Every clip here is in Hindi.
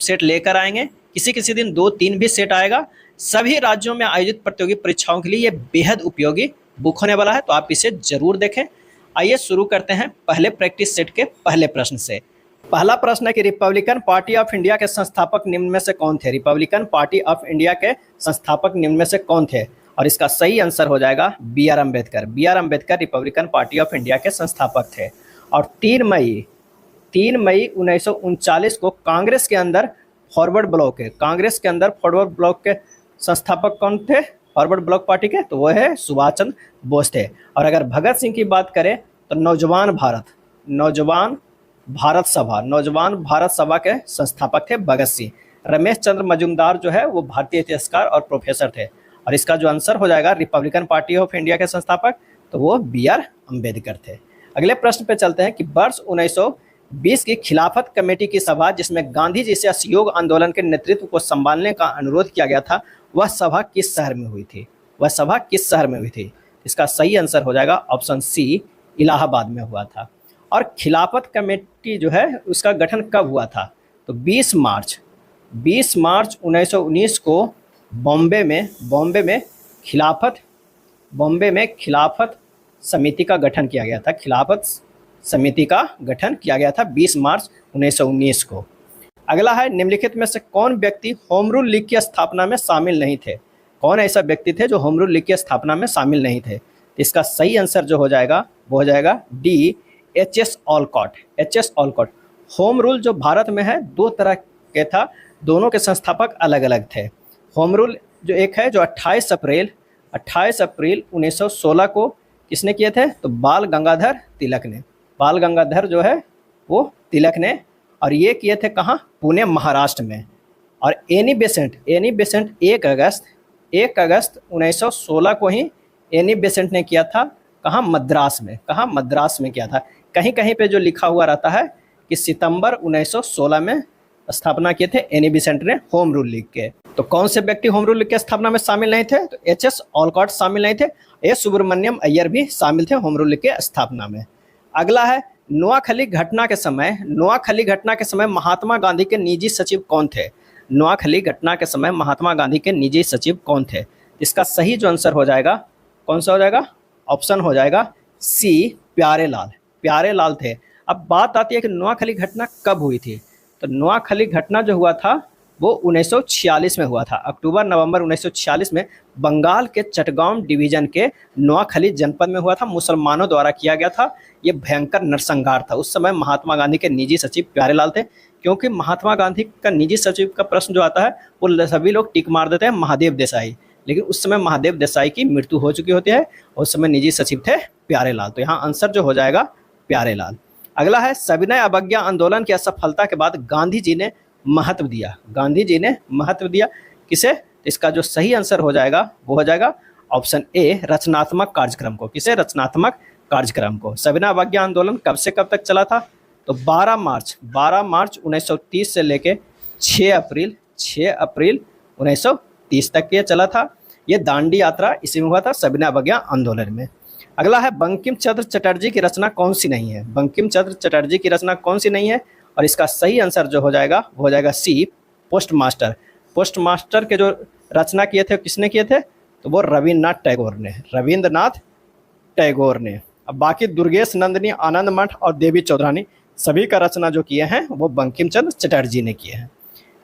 सेट लेकर आएंगे, किसी किसी दिन 2-3 भी सेट आएगा। सभी राज्यों में आयोजित प्रतियोगी परीक्षाओं के लिए ये बेहद उपयोगी बुक होने वाला है, तो आप इसे जरूर देखें। आइए शुरू करते हैं पहले प्रैक्टिस सेट के पहले प्रश्न से। पहला प्रश्न है कि रिपब्लिकन पार्टी ऑफ इंडिया के संस्थापक निम्न में से कौन थे। रिपब्लिकन पार्टी ऑफ इंडिया के संस्थापक निम्न में से कौन थे, और इसका सही आंसर हो जाएगा B R Ambedkar. B R Ambedkar Republican Party of India के संस्थापक थे। और 3 मई 1939 को कांग्रेस के अंदर फॉरवर्ड फॉरवर्ड ब्लॉक के संस्थापक कौन थे फॉरवर्ड ब्लॉक पार्टी के, तो वो है सुभाष चंद्र बोस थे। और अगर भगत सिंह की बात करें तो नौजवान भारत सभा के संस्थापक थे भगत सिंह। रमेश चंद्र मजूमदार जो है वो भारतीय इतिहासकार और प्रोफेसर थे। और इसका जो आंसर हो जाएगा रिपब्लिकन पार्टी ऑफ इंडिया के संस्थापक, तो वो बी आर अम्बेडकर थे। अगले प्रश्न पे चलते हैं कि वर्ष 1920 की खिलाफत कमेटी की सभा जिसमें गांधी जी से असहयोग आंदोलन के नेतृत्व को संभालने का अनुरोध किया गया था, वह सभा किस शहर में हुई थी? इसका सही आंसर हो जाएगा ऑप्शन सी, इलाहाबाद में हुआ था। और खिलाफत कमेटी जो है उसका गठन कब हुआ था, तो 20 मार्च 1919 को बॉम्बे में खिलाफत समिति का गठन किया गया था। 20 मार्च 1919 को। अगला है निम्नलिखित में से कौन व्यक्ति होम रूल लीग की स्थापना में शामिल नहीं थे? कौन ऐसा व्यक्ति थे जो होम रूल लीग की स्थापना में शामिल नहीं थे? इसका सही आंसर जो हो जाएगा वो हो जाएगा D, HS. Olcott. Home rule जो भारत में है 2 तरह के था, दोनों के संस्थापक अलग अलग थे। होम रूल जो एक है जो 28 अप्रैल 1916 को किसने किए थे, तो बाल गंगाधर जो है वो तिलक ने, और ये किए थे कहाँ, पुणे महाराष्ट्र में। और एनी बेसेंट 1 अगस्त 1916 को ही एनी बेसेंट ने किया था, कहाँ, मद्रास में किया था। कहीं कहीं पे जो लिखा हुआ रहता है कि सितंबर 1916 में स्थापना किए थे एनी बेसेंट ने होम रूल लीग के। तो कौन से व्यक्ति होम रूल लीग की स्थापना में शामिल नहीं थे, तो एच.एस. ऑलकॉट शामिल नहीं थे, ए सुब्रमण्यम अय्यर भी शामिल थे होम रूल लीग के स्थापना में। अगला है नोआखली घटना के समय महात्मा गांधी के निजी सचिव कौन थे? इसका सही जो आंसर हो जाएगा कौन सा हो जाएगा, ऑप्शन हो जाएगा सी, प्यारेलाल थे। अब बात आती है कि नोआखली घटना कब हुई थी, तो नोआखली घटना जो हुआ था वो 1946 में हुआ था। अक्टूबर-नवंबर 1946 में बंगाल के चटगांव डिवीजन के नोआखली जनपद में हुआ था, मुसलमानों द्वारा किया गया था। ये भयंकर नरसंहार था। उस समय महात्मा गांधी के निजी सचिव प्यारेलाल थे, क्योंकि महात्मा गांधी का निजी सचिव का प्रश्न जो आता है वो सभी लोग टिक मार देते हैं महादेव देसाई, लेकिन उस समय महादेव देसाई की मृत्यु हो चुकी होती है, उस समय निजी सचिव थे प्यारेलाल। तो यहाँ आंसर जो हो जाएगा प्यारेलाल। अगला है सविनय अवज्ञा आंदोलन की असफलता के बाद गांधी जी ने महत्व दिया किसे? इसका जो सही आंसर हो जाएगा वो हो जाएगा ऑप्शन ए, रचनात्मक कार्यक्रम को। किसे? रचनात्मक कार्यक्रम को। सविनय अवज्ञा आंदोलन कब से कब तक चला था, तो 12 मार्च 1930 से लेके 6 अप्रैल 1930 तक ये चला था। ये दांडी यात्रा इसी में हुआ था, सविनय अवज्ञा आंदोलन में। अगला है बंकिम चंद्र चटर्जी की रचना कौन सी नहीं है? और इसका सही आंसर जो हो जाएगा वो हो जाएगा सी, पोस्टमास्टर के जो रचना किए थे किसने किए थे, तो वो रविन्द्रनाथ टैगोर ने। अब बाकी दुर्गेश नंदिनी, आनंद मठ और देवी चौधरानी सभी का रचना जो किए हैं वो बंकिम चंद्र चटर्जी ने किए हैं।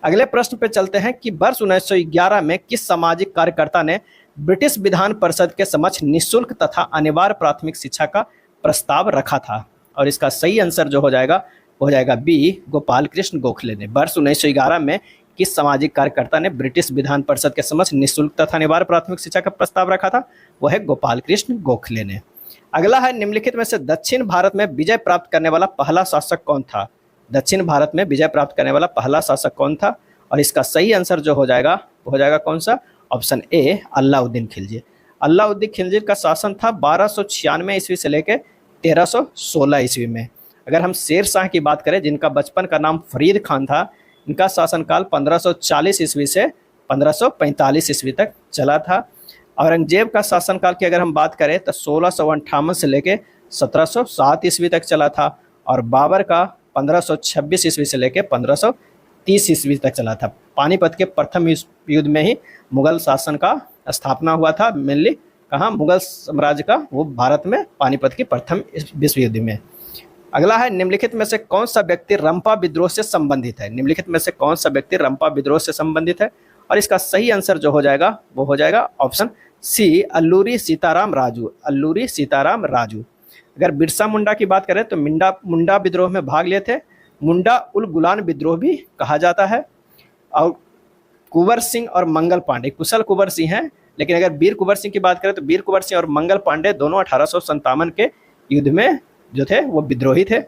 अगले प्रश्न पे चलते हैं कि वर्ष 1911 में किस सामाजिक कार्यकर्ता ने ब्रिटिश विधान परिषद के समक्ष निःशुल्क तथा अनिवार्य प्राथमिक शिक्षा का प्रस्ताव रखा था? और इसका सही आंसर जो हो जाएगा वो हो जाएगा बी, गोपाल कृष्ण गोखले ने। वर्ष 1911 में किस सामाजिक कार्यकर्ता ने ब्रिटिश विधान परिषद के समक्ष निःशुल्क तथा अनिवार्य प्राथमिक शिक्षा का प्रस्ताव रखा था? वो है गोपाल कृष्ण गोखले ने। अगला है निम्नलिखित में से दक्षिण भारत में विजय प्राप्त करने वाला पहला शासक कौन था? और इसका सही आंसर जो हो जाएगा वो हो जाएगा कौन सा, ऑप्शन ए, अलाउद्दीन खिलजी। अलाउद्दीन खिलजी का शासन था 1296 ईस्वी से लेकर 1316 ईस्वी में। अगर हम शेर शाह की बात करें जिनका बचपन का नाम फरीद खान था, इनका शासनकाल 1540 ईस्वी से 1545 ईस्वी तक चला था। औरंगजेब का शासनकाल की अगर हम बात करें तो 1658 से लेकर 1707 ईस्वी तक चला था। और बाबर का 1526 ईस्वी से लेकर 1930 ईस्वी तक चला था। पानीपत के प्रथम युद्ध में ही मुगल शासन का स्थापना हुआ था, मेनली कहाँ, मुगल साम्राज्य का, वो भारत में पानीपत के प्रथम विश्व युद्ध में। अगला है, निम्नलिखित में से कौन सा व्यक्ति रंपा विद्रोह से संबंधित है? निम्नलिखित में से कौन सा व्यक्ति रंपा विद्रोह से संबंधित है? और इसका सही आंसर जो हो जाएगा वो हो जाएगा ऑप्शन सी, अल्लूरी सीताराम राजू। अल्लूरी सीताराम राजू। अगर बिरसा मुंडा की बात करें तो मुंडा विद्रोह में भाग लिए थे, मुंडा उल गुलान विद्रोह भी कहा जाता है। और कुंवर सिंह और मंगल पांडे कुशल कुंवर सिंह हैं, लेकिन अगर वीर कुंवर सिंह की बात करें तो वीर कुंवर सिंह और मंगल पांडे दोनों 1857 के युद्ध में जो थे वो विद्रोही थे।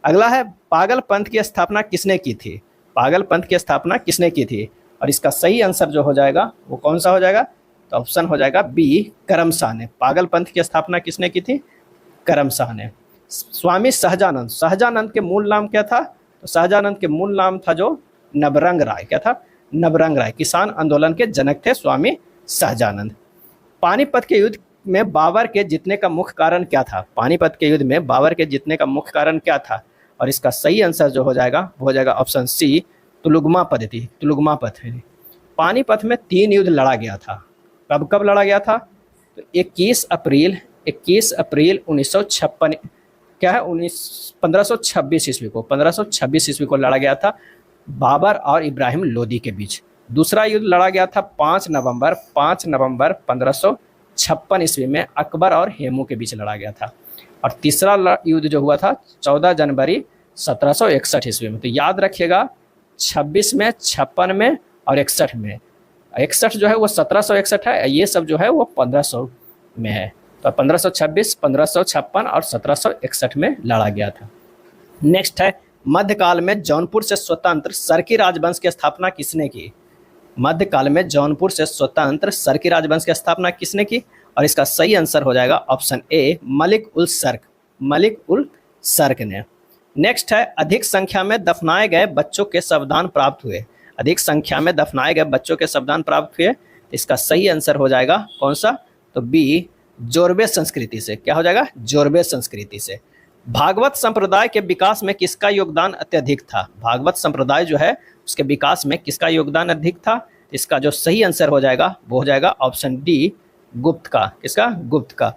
अगला है, पागल पंथ की स्थापना किसने की थी? पागल पंथ की स्थापना किसने की थी? और इसका सही आंसर जो हो जाएगा वो कौन सा हो जाएगा? तो ऑप्शन हो जाएगा बी, करम शाह ने। पागल पंथ की स्थापना किसने की थी? करम शाह ने। स्वामी सहजानंद, सहजानंद के मूल नाम क्या था? तो सहजानंद के मूल नाम था जो नवरंग राय। क्या था? नवरंग राय। किसान आंदोलन के जनक थे स्वामी सहजानंद। पानीपत के युद्ध में बाबर के जीतने का मुख्य कारण क्या था? पानीपत के युद्ध में बाबर के जीतने का मुख्य कारण क्या था? और इसका सही आंसर जो हो जाएगा वो हो जाएगा ऑप्शन सी, तुलुगमा पद्धति। तुलुगमा पद्धति। पानीपत में 3 युद्ध लड़ा गया था। कब कब लड़ा गया था? तो 21 अप्रैल 1956 क्या है 1526 ईस्वी को 1526 ईस्वी को लड़ा गया था बाबर और इब्राहिम लोदी के बीच। दूसरा युद्ध लड़ा गया था 5 नवंबर 1556 ईस्वी में अकबर और हेमू के बीच लड़ा गया था। और तीसरा युद्ध जो हुआ था 14 जनवरी 1761 ईस्वी में। तो याद रखिएगा 26 में, 56 में और 61 में। 61 जो है वो 1761 है, ये सब जो है वो 1500 में है। तो 1526, 1556 और 1761 में लड़ा गया था। नेक्स्ट है, मध्यकाल में जौनपुर से स्वतंत्र सरकी राजवंश की स्थापना किसने की? मध्यकाल में जौनपुर से स्वतंत्र सरकी राजवंश की स्थापना किसने की? और इसका सही आंसर हो जाएगा ऑप्शन ए, मलिक उल सर्क। मलिक उल सर्क ने। नेक्स्ट है, अधिक संख्या में दफनाए गए बच्चों के शवदान प्राप्त हुए। अधिक संख्या में दफनाए गए बच्चों के शवदान प्राप्त हुए। इसका सही आंसर हो जाएगा कौन सा? तो बी, जोरबे संस्कृति से। क्या हो जाएगा? जोरबे संस्कृति से। भागवत संप्रदाय के विकास में किसका योगदान अत्यधिक था? भागवत संप्रदाय जो है उसके विकास में किसका योगदान अधिक था? इसका जो सही आंसर हो जाएगा वो हो जाएगा ऑप्शन डी, गुप्त का। किसका? गुप्त का।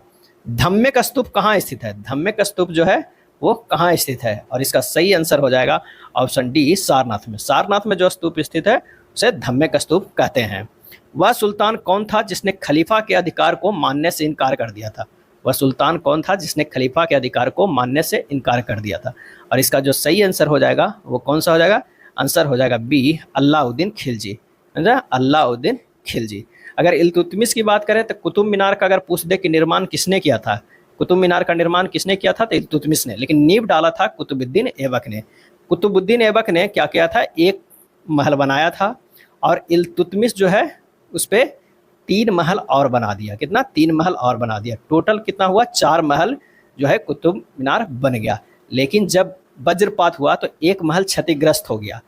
धम्मिक स्तूप कहाँ स्थित है? धम्मिक स्तूप जो है वो कहाँ स्थित है? और इसका सही आंसर हो जाएगा ऑप्शन डी, सारनाथ में। सारनाथ में जो स्तूप स्थित है उसे धम्मिक स्तूप कहते हैं। वह सुल्तान कौन था जिसने खलीफा के अधिकार को मानने से इनकार कर दिया था? वह सुल्तान कौन था जिसने खलीफा के अधिकार को मानने से इनकार कर दिया था? और इसका जो सही आंसर हो जाएगा वो कौन सा हो जाएगा? आंसर हो जाएगा बी, अलाउद्दीन खिलजी। अलाउद्दीन खिलजी। अगर इल्तुतमिश की बात करें तो कुतुब मीनार का अगर पूछ दे कि निर्माण किसने किया था, कुतुब मीनार का निर्माण किसने किया था? तो इल्तुतमिश ने। लेकिन नींव डाला था कुतुबुद्दीन ऐबक ने। कुतुबुद्दीन ऐबक ने क्या किया था? एक महल बनाया था और इल्तुतमिश जो है उस पर 3 महल और बना दिया। कितना? 3 महल और बना दिया। टोटल कितना हुआ? 4 महल जो है कुतुब मीनार बन गया। लेकिन जब वज्रपात हुआ तो एक महल क्षतिग्रस्त हो गया,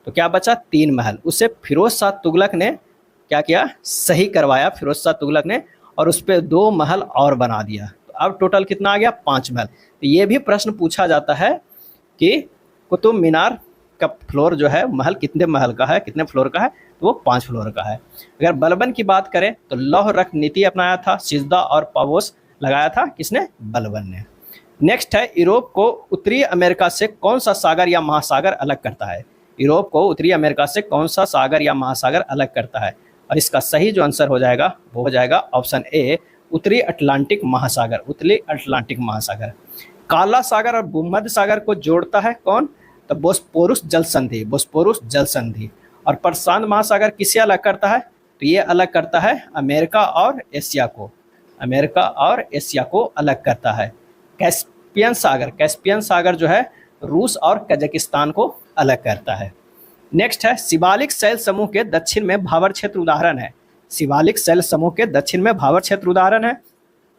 तो क्या बचा? 3 महल। उसे फिरोज शाह तुगलक ने क्या किया? सही करवाया फिरोज शाह तुगलक ने, और उस पर 2 महल और बना दिया। तो अब टोटल कितना आ गया? 5 महल। तो ये भी प्रश्न पूछा जाता है कि कुतुब मीनार का फ्लोर जो है महल कितने महल का है, कितने फ्लोर का है? तो वो 5 फ्लोर का है। अगर बलबन की बात करें तो लौह रख नीति अपनाया था, सिजदा और पावोस लगाया था किसने? बलबन ने। नेक्स्ट है, यूरोप को उत्तरी अमेरिका से कौन सा सागर या महासागर अलग करता है? यूरोप को उत्तरी अमेरिका से कौन सा सागर या महासागर अलग करता है? और इसका सही जो आंसर हो जाएगा वो हो जाएगा ऑप्शन ए, उत्तरी अटलांटिक महासागर। उत्तरी अटलांटिक महासागर। काला सागर और भूमध्य सागर को जोड़ता है कौन? तो बोस्पोरस जल संधि। बोस्पोरस जल संधि। और प्रशांत महासागर किसे अलग करता है? तो ये अलग करता है अमेरिका और एशिया को। अमेरिका और एशिया को अलग करता है। कैस्पियन सागर, कैस्पियन सागर जो है रूस और कजाकिस्तान को अलग करता है। नेक्स्ट है, शिवालिक शैल समूह के दक्षिण में भावर क्षेत्र उदाहरण है। शिवालिक शैल समूह के दक्षिण में भावर क्षेत्र उदाहरण है।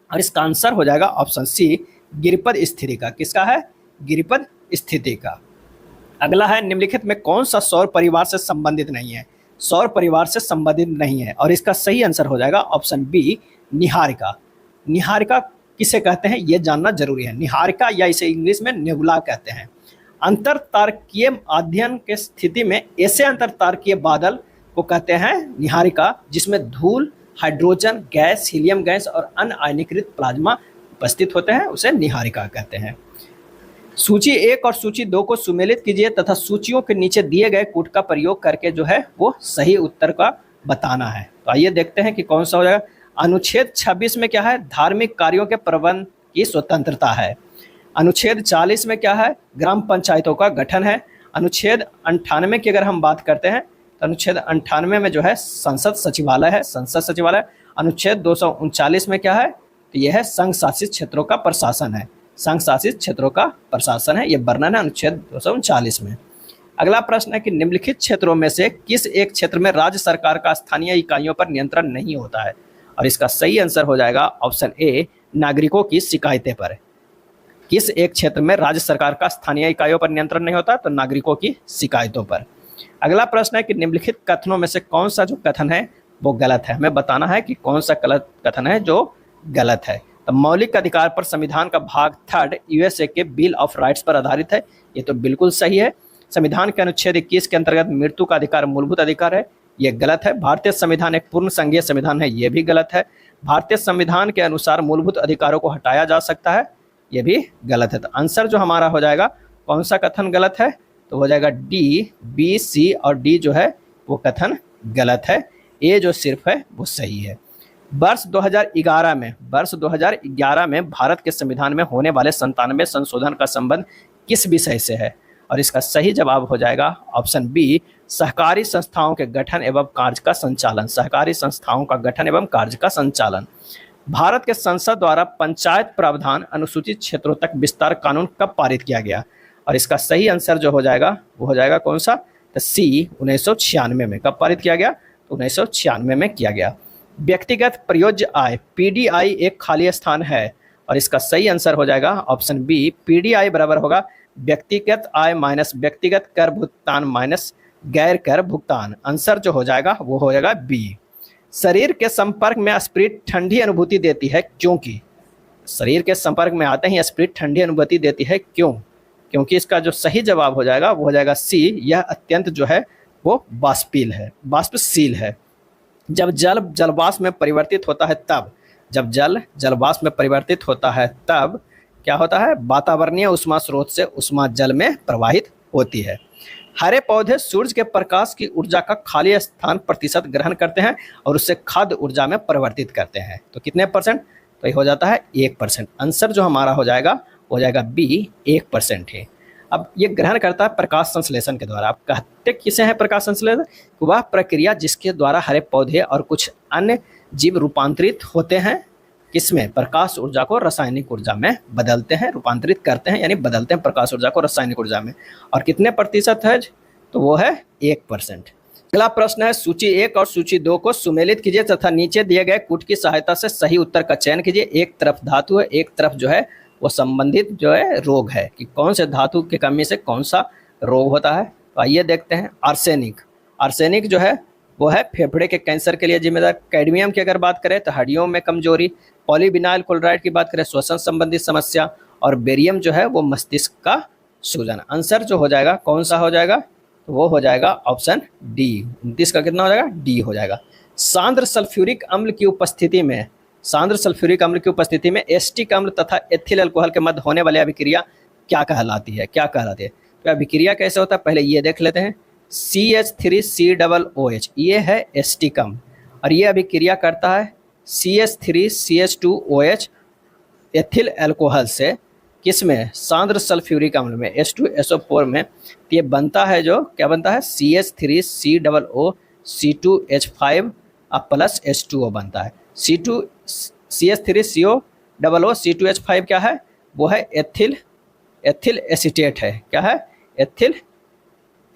और इसका आंसर हो जाएगा ऑप्शन सी, गिरिपद स्थिति का। किसका है? गिरिपद स्थिति का। अगला है, निम्नलिखित में कौन सा सौर परिवार से संबंधित नहीं है? सौर परिवार से संबंधित नहीं है। और इसका सही आंसर हो जाएगा ऑप्शन बी, निहारिका। निहारिका किसे कहते हैं ये जानना जरूरी है। निहारिका या इसे इंग्लिश में नेबुला कहते हैं। अंतरतारकीय अध्ययन के स्थिति में ऐसे अंतरतारकीय बादल को कहते हैं निहारिका, जिसमें धूल, हाइड्रोजन गैस, हीलियम गैस और अन्य आयनीकृत प्लाज्मा उपस्थित होते हैं, उसे निहारिका कहते हैं। सूची 1 और सूची 2 को सुमेलित कीजिए तथा सूचियों के नीचे दिए गए कूट का प्रयोग करके जो है वो सही उत्तर का बताना है। तो आइए देखते हैं कि कौन सा हो जाएगा। अनुच्छेद 26 में क्या है? धार्मिक कार्यों के प्रबंध की स्वतंत्रता है। अनुच्छेद 40 में क्या है? ग्राम पंचायतों का गठन है। अनुच्छेद 98 की अगर हम बात करते हैं तो अनुच्छेद 98 में जो है संसद सचिवालय है, संसद सचिवालय। अनुच्छेद 239 में क्या है? तो यह है संघ शासित क्षेत्रों का प्रशासन है, संघ शासित क्षेत्रों का प्रशासन है, यह वर्णन है अनुच्छेद 239 में। अगला प्रश्न है कि निम्नलिखित क्षेत्रों में से किस एक क्षेत्र में राज्य सरकार का स्थानीय इकाइयों पर नियंत्रण नहीं होता है? और इसका सही आंसर हो जाएगा ऑप्शन ए, नागरिकों की शिकायतें पर। किस एक क्षेत्र में राज्य सरकार का स्थानीय इकाइयों पर नियंत्रण नहीं होता? तो नागरिकों की शिकायतों पर। अगला प्रश्न है कि निम्नलिखित कथनों में से कौन सा जो कथन है वो गलत है? हमें बताना है कि कौन सा गलत कथन है जो गलत है। तो मौलिक अधिकार पर संविधान का भाग 3 यूएसए के बिल ऑफ राइट्स पर आधारित है, ये तो बिल्कुल सही है। संविधान के अनुच्छेद 21 के अंतर्गत मृत्यु का अधिकार मूलभूत अधिकार है, ये गलत है। भारतीय संविधान एक पूर्ण संघीय संविधान है, ये भी गलत है। भारतीय संविधान के अनुसार मूलभूत अधिकारों को हटाया जा सकता है, ये भी गलत है। तो आंसर जो हमारा हो जाएगा, कौन सा कथन गलत है? तो हो जाएगा डी, बी, सी और डी जो है वो कथन गलत है। ए जो सिर्फ है वो सही है। वर्ष 2011 में भारत के संविधान में होने वाले 97 संशोधन का संबंध किस विषय से है? और इसका सही जवाब हो जाएगा ऑप्शन बी, सहकारी संस्थाओं के गठन एवं कार्य का संचालन। सहकारी संस्थाओं का गठन एवं कार्य का संचालन। भारत के संसद द्वारा पंचायत प्रावधान अनुसूचित क्षेत्रों तक विस्तार कानून कब पारित किया गया? और इसका सही आंसर जो हो जाएगा वो हो जाएगा कौन सा? तो सी, 1996 में। कब पारित किया गया? तो 1996 में किया गया। व्यक्तिगत प्रयोज्य आय पीडीआई एक खाली स्थान है, और इसका सही आंसर हो जाएगा ऑप्शन बी, पीडीआई बराबर होगा व्यक्तिगत आय माइनस व्यक्तिगत कर भुगतान माइनस गैर कर भुगतान। आंसर जो हो जाएगा वो हो जाएगा बी। शरीर के संपर्क में स्प्रिट ठंडी अनुभूति देती है क्योंकि? शरीर के संपर्क में आते ही स्प्रिट ठंडी अनुभूति देती है क्यों? क्योंकि इसका जो सही जवाब हो जाएगा वो हो जाएगा सी, यह अत्यंत जो है वो वाष्पशील है। जब जल जलवाष्प में परिवर्तित होता है तब, जब जल जलवाष्प में परिवर्तित होता है तब क्या होता है? वातावरणीय उष्मा स्रोत से उष्मा जल में प्रवाहित होती है। हरे पौधे सूर्य के प्रकाश की ऊर्जा का खाली स्थान प्रतिशत ग्रहण करते हैं और उससे खाद्य ऊर्जा में परिवर्तित करते हैं। तो कितने परसेंट? तो ये हो जाता है 1%। आंसर जो हमारा हो जाएगा बी, 1% है। अब ये ग्रहण करता है प्रकाश संश्लेषण के द्वारा। आप कहते किसे हैं प्रकाश संश्लेषण? वह प्रक्रिया जिसके द्वारा हरे पौधे और कुछ अन्य जीव रूपांतरित होते हैं किसमें? प्रकाश ऊर्जा को रासायनिक ऊर्जा में बदलते हैं, रूपांतरित करते हैं, यानी बदलते हैं प्रकाश ऊर्जा को रासायनिक ऊर्जा में। और कितने प्रतिशत है? तो वो है 1%। अगला प्रश्न है सूची 1 और सूची 2 को सुमेलित कीजिए तथा नीचे दिए गए कूट की सहायता से सही उत्तर का चयन कीजिए। एक तरफ धातु है, एक तरफ जो है वो संबंधित जो है रोग है, कि कौन से धातु की कमी से कौन सा रोग होता है। तो आइए देखते हैं। आर्सेनिक, आर्सेनिक जो है वो है फेफड़े के कैंसर के लिए जिम्मेदार। कैडमियम की अगर बात करें तो हड्डियों में कमजोरी। पॉलीविनाइल क्लोराइड की बात करें स्वसन संबंधी समस्या। और बेरियम जो है वो मस्तिष्क का सूजन। आंसर जो हो जाएगा कौन सा हो जाएगा? तो वो हो जाएगा ऑप्शन डी, 29 का कितना हो जाएगा? डी हो जाएगा। सांद्र सल्फ्यूरिक अम्ल की उपस्थिति में, सांद्र सल्फ्यूरिक अम्ल की उपस्थिति में एस्टिक अम्ल तथा एथिल अल्कोहल के मध्य होने वाली अभिक्रिया क्या कहलाती है? क्या कहलाती है? तो अभिक्रिया कैसे होता है पहले ये देख लेते हैं। CH3COOH ये है एस्टिक अम्ल, और ये अभिक्रिया करता है CH3CH2OH एथिल अल्कोहल से किसमें? सांद्र सल्फ्यूरिक अम्ल में, H2SO4 में। ये बनता है जो क्या बनता है? CH3COO C2H5 प्लस H2O बनता है। CH3CO C2H5 क्या है? वो है एथिल एसीटेट है। क्या है? एथिल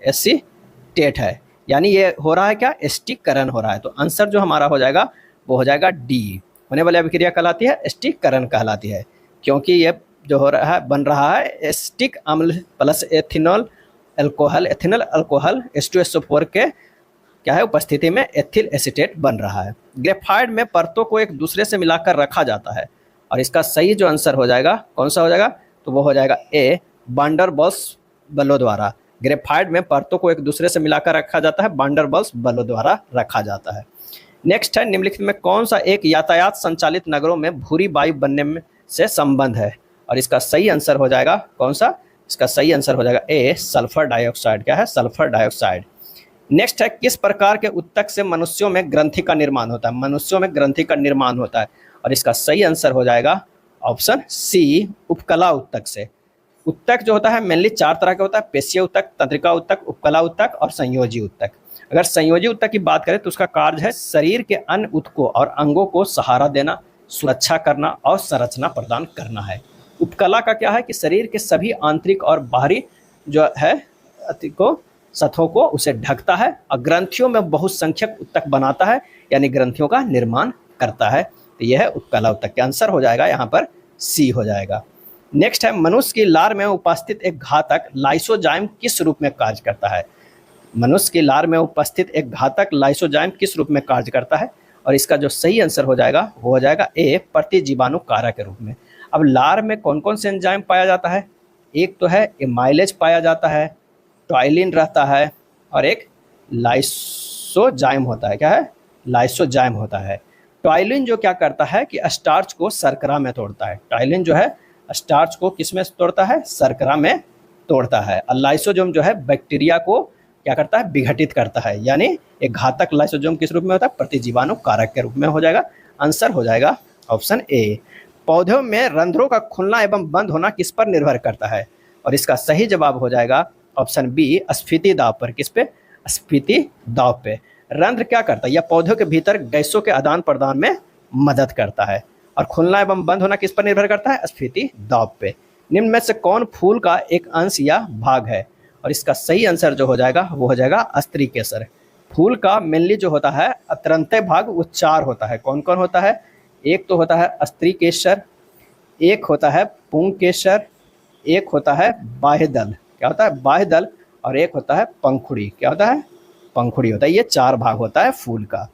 एसीटेट है, यानी ये हो रहा है क्या? एस्टिकरण हो रहा है। तो आंसर जो हमारा हो जाएगा वो हो जाएगा डी। होने वाली अभिक्रिया कहलाती है एस्टिकरण कहलाती है, क्योंकि ये जो हो रहा है बन रहा है एस्टिक अम्ल प्लस एथिनॉल अल्कोहल H2SO4 के क्या है उपस्थिति में एथिल एसीटेट बन रहा है। ग्रेफाइट में परतों को एक दूसरे से मिलाकर रखा जाता है, और इसका सही जो आंसर हो जाएगा कौन सा हो जाएगा? तो वो हो जाएगा ए, वांडरबॉल्स बलों द्वारा। ग्रेफाइट में परतों को एक दूसरे से मिलाकर रखा जाता है, वांडरबॉल्स बलों द्वारा रखा जाता है। नेक्स्ट है, निम्नलिखित में कौन सा एक यातायात संचालित नगरों में भूरी वायु बनने में से संबंध है? और इसका सही आंसर हो जाएगा कौन सा? इसका सही आंसर हो जाएगा ए, सल्फर डाइऑक्साइड। क्या है? Sulphur dioxide. नेक्स्ट है, किस प्रकार के उत्तक से मनुष्यों में ग्रंथि का निर्माण होता है? मनुष्यों में ग्रंथि का निर्माण होता है, और इसका सही आंसर हो जाएगा ऑप्शन सी, उपकला उत्तक से। उत्तक जो होता है मेनली 4 तरह का होता है, पेशीय उत्तक, तंत्रिका उत्तक, उपकला उत्तक और संयोजी उत्तक। अगर संयोजी उत्तक की बात करें तो उसका कार्य है शरीर के अन्य उत्तकों और अंगों को सहारा देना, सुरक्षा करना और संरचना प्रदान करना है। उपकला का क्या है कि शरीर के सभी आंतरिक और बाहरी जो है को सतहों को उसे ढकता है, और ग्रंथियों में बहुसंख्यक उत्तक बनाता है, यानी ग्रंथियों का निर्माण करता है। तो यह है उपकला उत्तक। का आंसर हो जाएगा यहाँ पर सी हो जाएगा। नेक्स्ट है, मनुष्य की लार में उपस्थित एक घातक लाइसोजाइम किस रूप में कार्य करता है? मनुष्य की लार में उपस्थित एक घातक लाइसोजाइम किस रूप में कार्य करता है? और इसका जो सही आंसर हो जाएगा वो हो जाएगा ए, प्रतिजीवाणु कारक के रूप में। अब लार में कौन कौन से एंजाइम पाया जाता है? एक तो है एमाइलेज पाया जाता है, टॉयलिन रहता है, और एक लाइसोजाइम होता है। क्या है? लाइसोजाइम होता है। टॉयलिन जो क्या करता है कि स्टार्च को शर्करा में तोड़ता है। टॉयलिन जो है स्टार्च को किस में तोड़ता है? शर्करा में तोड़ता है। और लाइसोजोम जो है बैक्टीरिया को क्या करता है? विघटित करता है। यानी एक घातक लाइसोजोम किस रूप में होता है? प्रतिजीवाणु कारक के रूप में हो जाएगा। आंसर हो जाएगा ऑप्शन ए। पौधों में रंध्रों का खुलना एवं बंद होना किस पर निर्भर करता है? और इसका सही जवाब हो जाएगा ऑप्शन बी, स्फीति दाब पर। किस पे? स्फीति दाब पे। रंध्र क्या करता है? यह पौधों के भीतर गैसों के आदान प्रदान में मदद करता है। और खुलना एवं बंद होना किस पर निर्भर करता है? स्फीति दाब पे। निम्न में से कौन फूल का एक अंश या भाग है? और इसका सही आंसर जो हो जाएगा वो हो जाएगा स्त्री केसर। फूल का मेनली जो होता है अतरंते भाग वो 4 होता है। कौन कौन होता है? एक तो होता है स्त्री केसर, एक होता है पुंग केसर, एक होता है बाह्यदल। क्या होता है? बाह्यदल। और एक होता है पंखुड़ी। क्या होता है? पंखुड़ी होता है। ये 4 भाग होता है फूल का।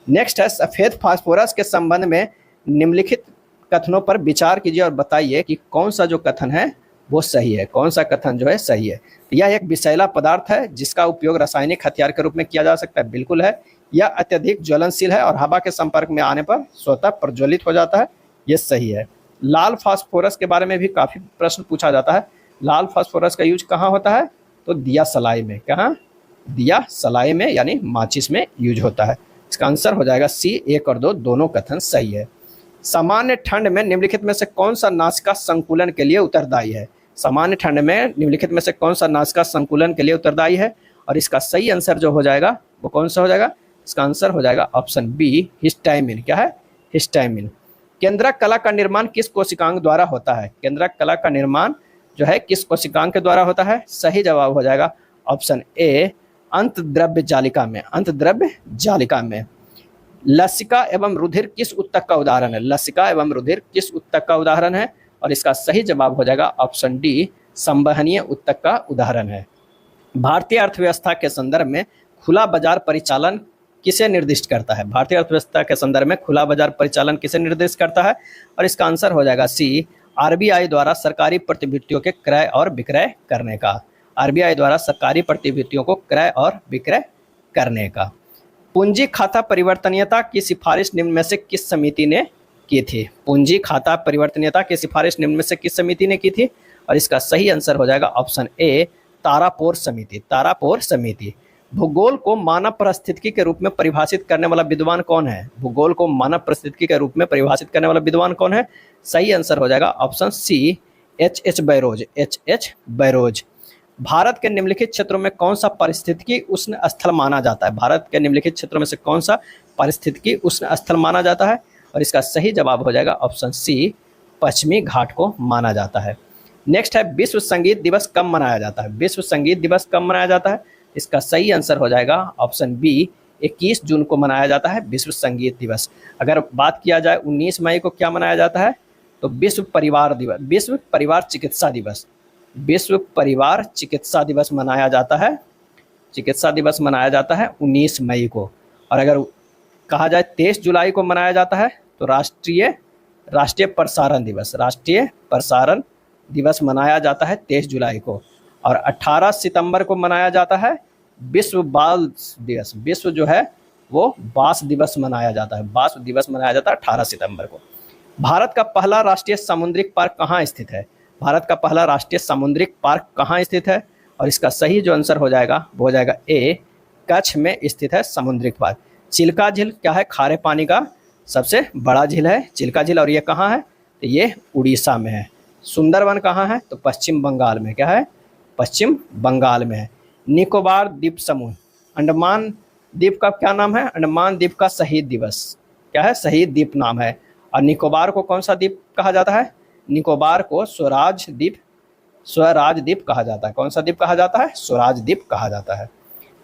नेक्स्ट है, सफेद फास्फोरस के संबंध में निम्नलिखित कथनों पर विचार कीजिए और बताइए कि कौन सा जो कथन है वो सही है, कौन सा कथन जो है सही है। यह एक विषैला पदार्थ है जिसका उपयोग रासायनिक हथियार के रूप में किया जा सकता है। बिल्कुल है। यह अत्यधिक ज्वलनशील है और हवा के संपर्क में आने पर स्वतः प्रज्वलित हो जाता है। यह सही है। लाल फास्फोरस के बारे में भी काफ़ी प्रश्न पूछा जाता है। लाल फास्फोरस का यूज कहाँ होता है? तो दिया सलाई में। कहाँ? दिया सलाई में, यानी माचिस में यूज होता है। इसका आंसर हो जाएगा सी, 1 और 2 दोनों कथन सही है। सामान्य ठंड में निम्नलिखित में से कौन सा नासिका संकुलन के लिए उत्तरदायी है? सामान्य ठंड में निम्नलिखित में से कौन सा नासिका संकुलन के लिए उत्तरदायी है? और इसका सही आंसर जो हो जाएगा वो कौन सा हो जाएगा? इसका आंसर हो जाएगा ऑप्शन बी, हिस्टामिन। क्या है? हिस्टामिन। केंद्रक कला का निर्माण किस कोशिकांग द्वारा होता है? केंद्रक कला का निर्माण जो है किस कोशिकांग के द्वारा होता है? सही जवाब हो जाएगा ऑप्शन ए, अंतद्रव्य जालिका में। अंतद्रव्य जालिका में। लसिका एवं रुधिर किस उत्तक का उदाहरण है? लसिका एवं रुधिर किस उत्तक का उदाहरण है? और इसका सही जवाब हो जाएगा ऑप्शन डी, संवहनीय उत्तक का उदाहरण है। भारतीय अर्थव्यवस्था के संदर्भ में खुला बाजार परिचालन किसे निर्दिष्ट करता है? भारतीय अर्थव्यवस्था के संदर्भ में खुला बाजार परिचालन किसे निर्दिष्ट करता है? और इसका आंसर हो जाएगा सी, आरबीआई द्वारा सरकारी प्रतिभूतियों के क्रय और विक्रय करने का। आरबीआई द्वारा सरकारी प्रतिभूतियों को क्रय और विक्रय करने का। पूंजी खाता परिवर्तनीयता की सिफारिश निम्न में से किस समिति ने की थी? पूंजी खाता परिवर्तनीयता की सिफारिश निम्न में से किस समिति ने की थी? और इसका सही आंसर हो जाएगा ऑप्शन ए, तारापोर समिति। तारापोर समिति। भूगोल को मानव पारिस्थितिकी के रूप में परिभाषित करने वाला विद्वान कौन है? भूगोल को मानव पारिस्थितिकी के रूप में परिभाषित करने वाला विद्वान कौन है? सही आंसर हो जाएगा option C, H Barrows. H Barrows. भारत के निम्नलिखित क्षेत्रों में कौन सा पारिस्थितिकी उष्ण स्थल माना जाता है? भारत के निम्नलिखित क्षेत्रों में से कौन सा पारिस्थितिकी उष्ण स्थल माना जाता है? और इसका सही जवाब हो जाएगा ऑप्शन सी, पश्चिमी घाट को माना जाता है। नेक्स्ट है, विश्व संगीत दिवस कब मनाया जाता है? विश्व संगीत दिवस कब मनाया जाता है? इसका सही आंसर हो जाएगा ऑप्शन बी, 21 जून को मनाया जाता है विश्व संगीत दिवस। अगर बात किया जाए 19 मई को क्या मनाया जाता है? तो विश्व परिवार दिवस, विश्व परिवार चिकित्सा दिवस। विश्व परिवार चिकित्सा दिवस मनाया जाता है, चिकित्सा दिवस मनाया जाता है 19 मई को। और अगर कहा जाए 23 जुलाई को मनाया जाता है तो राष्ट्रीय प्रसारण दिवस, राष्ट्रीय प्रसारण दिवस मनाया जाता है 23 जुलाई को। और 18 सितंबर को मनाया जाता है विश्व बाल दिवस। विश्व जो है वो बांस दिवस मनाया जाता है, बांस दिवस मनाया जाता है 18 सितंबर को। भारत का पहला राष्ट्रीय समुद्रिक पार्क कहाँ स्थित है? भारत का पहला राष्ट्रीय समुद्रिक पार्क कहाँ स्थित है? और इसका सही जो आंसर हो जाएगा वो हो जाएगा ए, कच्छ में स्थित है समुद्रिक पार्क। चिल्का झील क्या है? खारे पानी का सबसे बड़ा झील है चिल्का झील, और ये कहाँ है? तो ये उड़ीसा में है। सुंदरवन कहाँ है? तो पश्चिम बंगाल में। क्या है? पश्चिम बंगाल में है। निकोबार द्वीप समूह, अंडमान द्वीप का क्या नाम है? अंडमान द्वीप का शहीद दिवस क्या है? शहीद द्वीप नाम है। और निकोबार को कौन सा द्वीप कहा जाता है? निकोबार को स्वराज द्वीप कहा जाता है। कौन सा द्वीप कहा जाता है? स्वराज द्वीप कहा जाता है।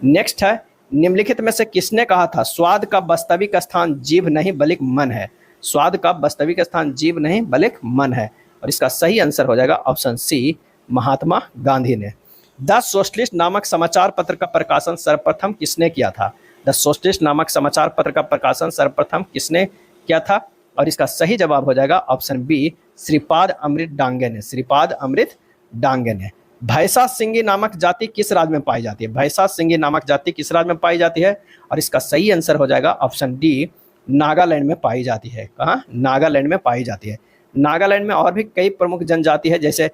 नेक्स्ट है, निम्नलिखित में से किसने कहा था स्वाद का वास्तविक स्थान जीभ नहीं बल्कि मन है? स्वाद का वास्तविक स्थान जीभ नहीं बल्कि मन है, और इसका सही आंसर हो जाएगा ऑप्शन सी, महात्मा गांधी ने। द सोशलिस्ट नामक समाचार पत्र का प्रकाशन सर्वप्रथम किसने किया था? द सोशलिस्ट नामक समाचार पत्र का प्रकाशन सर्वप्रथम किसने किया था? और इसका सही जवाब हो जाएगा ऑप्शन बी, श्रीपाद अमृत डांगे ने। श्रीपाद अमृत डांगे ने। भैंसा सिंगी नामक जाति किस राज्य में पाई जाती है? भैंसा सिंगी नामक जाति किस राज्य में पाई जाती है? और इसका सही आंसर हो जाएगा ऑप्शन डी, नागालैंड में पाई जाती है। कहाँ? नागालैंड में पाई जाती है। नागालैंड में और भी कई प्रमुख जनजाति है, जैसे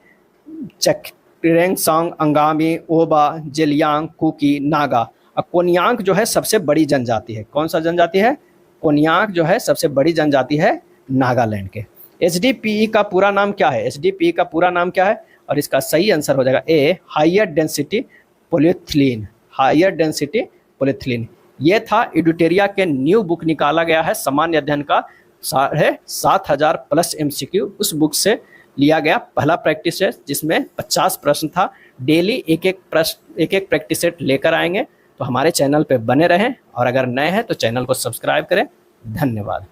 चकरेंगसांग, अंगामी, ओबा, जेलियांग, कुकी, नागा। और कोन्याक जो है सबसे बड़ी जनजाति है। कौन सा जनजाति है? कोन्याक जो है सबसे बड़ी जनजाति है नागालैंड के। HDPE का पूरा नाम क्या है? HDPE का पूरा नाम क्या है? और इसका सही आंसर हो जाएगा A, higher density polyethylene. Higher density polyethylene. ये था एडुटेरिया के न्यू बुक निकाला गया है सामान्य अध्ययन का 7,500 प्लस MCQ। उस बुक से लिया गया पहला प्रैक्टिस सेट, जिसमें 50 प्रश्न था। डेली एक एक प्रैक्टिस सेट लेकर आएंगे। तो हमारे चैनल पे बने रहें, और अगर नए हैं तो चैनल को सब्सक्राइब करें। धन्यवाद।